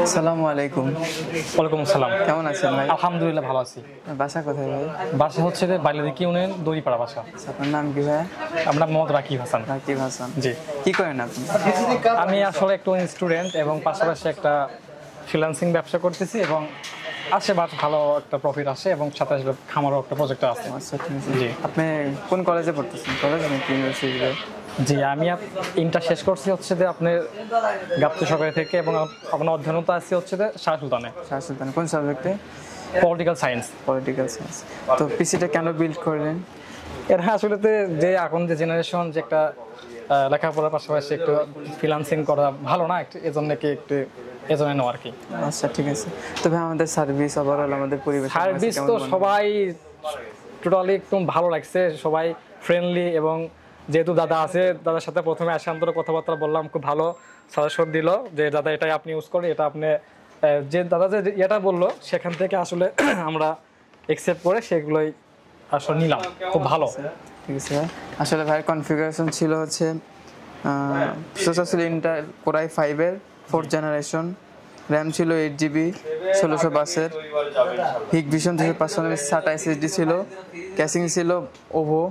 আসসালামু আলাইকুম। ওয়ালাইকুম আসসালাম। কেমন আছেন ভাই? আলহামদুলিল্লাহ ভালো আছি। বাসা কোথায় ভাই? বাসা হচ্ছে যে বাইলাদিক ইউনিয়ন দড়িপাড়া বাসা। আপনার নাম কি ভাই? আমরা মোহাম্মদ রাকিব হাসান। রাকিব হাসান। জি। কি করেন আপনি? আমি আসলে একটু স্টুডেন্ট এবং পাশাপাশি একটা ফ্রিল্যান্সিং ব্যবসা করতেছি এবং আসে বাট ভালো একটা প্রফিট আসে এবং সাথে সাথে খামারও একটা প্রজেক্ট আছে। আচ্ছা ঠিক আছে। জি। আপনি কোন কলেজে পড়তেছেন? কলেজ নাকি ইউনিভার্সিটিতে? জি, আমি ইন্টার শেষ করছি হচ্ছে যে আপনার গাবতলী সরকারি থেকে এবং আপনার অধ্যয়নতা আছে হচ্ছে যে শাহ সুলতানে। শাহ সুলতান। কোন সাবজেক্টে? Political science. Political science. তো পিসিটা কেন বিল্ড করলেন? এর আসলে যে এখন যে জেনারেশন যে একটা লেখাপড়ার পাশাপাশি একটু ফ্রিল্যান্সিং করা ভালো না, একটু এজন্য নেওয়া আর কি। আচ্ছা ঠিক আছে। তবে আমাদের সার্ভিস ওভারঅল আমাদের পরিবেশ সার্ভিস তো সবাই টোটালি একদম ভালো লাগছে, সবাই ফ্রেন্ডলি এবং যেহেতু দাদা আছে, দাদার সাথে প্রথমে আসান্তরে কথাবার্তা বললাম, খুব ভালো সাজেশন দিল যে দাদা এটাই আপনি ইউজ করেন, এটা আপনি যে দাদা যে এটা বললো সেখান থেকে আসলে আমরা অ্যাকসেপ্ট করে সেগুলোই আসলে নিলাম, খুব ভালো। ঠিক আছে। আসলে ভাইয়ের কনফিগারেশন ছিল হচ্ছে প্রসেসর ইন্টেল কোর i5 এর 4th জেনারেশন, র্যাম ছিল 8GB 1600 হিগভিশন 2500 SATA SSD ছিল, ক্যাসিং ছিল ওভো,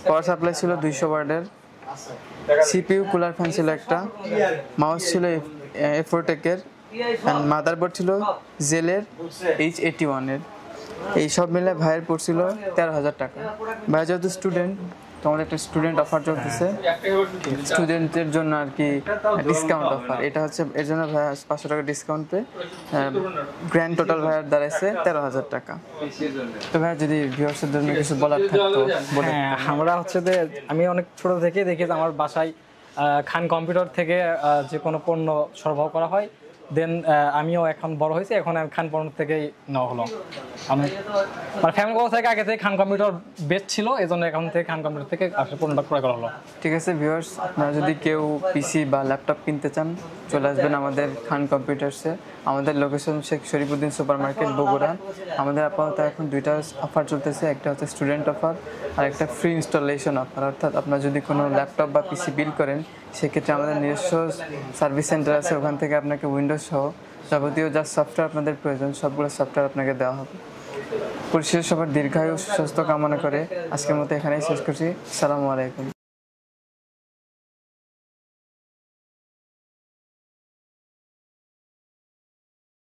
পাওয়ার সাপ্লাই ছিল 200 ওয়াটের, সিপিইউ কুলার ফ্যান ছিল একটা, মাউস ছিল F4 এর, এন্ড মাদারবোর্ড ছিল জেলের H81 এর। এই সব মিলে ভাইয়ের পড়ছিল 13,000 টাকা। ভাই যেহেতু স্টুডেন্ট, তোমাদের একটা স্টুডেন্ট অফার চলতেছে, স্টুডেন্টের জন্য আর কি ডিসকাউন্ট অফার। এটা হচ্ছে এর জন্য ভাই 500 টাকা ডিসকাউন্ট পেয়ে গ্র্যান্ড টোটাল ভাইয়ের দাঁড়াইছে 13,000 টাকা। তো ভাই যদি ভিউয়ার্সের জন্য কিছু বলার থাকতো বলে। হ্যাঁ, আমরা হচ্ছে যে আমি অনেক ছোট থেকে দেখি যে আমার বাসায় খান কম্পিউটার থেকে যে কোনো পণ্য সরবরাহ করা হয়, দেন আমিও এখন বড় হয়েছি, এখন খান পণ্য থেকেই নেওয়া হলো। আমি মানে ফ্যামিলি থেকে আগে থেকে খান কম্পিউটার বেস্ট ছিল, এই জন্য এখন থেকে খান কম্পিউটার থেকে আসলে পণ্যটা ক্রয় করা হলো। ঠিক আছে ভিউয়ার্স, আপনারা যদি কেউ পিসি বা ল্যাপটপ কিনতে চান চলে আসবেন আমাদের খান কম্পিউটার্সে। আমাদের location Sheikh Sharifuddin super market Bogura. আমাদের আপাতত এখন দুইটা অফার চলতেছে, একটা হচ্ছে স্টুডেন্ট অফার আর একটা ফ্রি ইনস্টলেশন অফার। অর্থাৎ আপনারা যদি কোনো ল্যাপটপ বা পিসি বিল করেন সেক্ষেত্রে আমাদের নিজস্ব সার্ভিস সেন্টার আছে, ওখান থেকে আপনাকে উইন্ডোজ সহ যাবতীয় যা সফটওয়্যার আপনাদের প্রয়োজন সবগুলো সফটওয়্যার আপনাকে দেওয়া হবে। পরিশেষে সবার দীর্ঘায়ু সুস্বাস্থ্য কামনা করে আজকের মতো এখানেই শেষ করছি। আসসালামু আলাইকুম।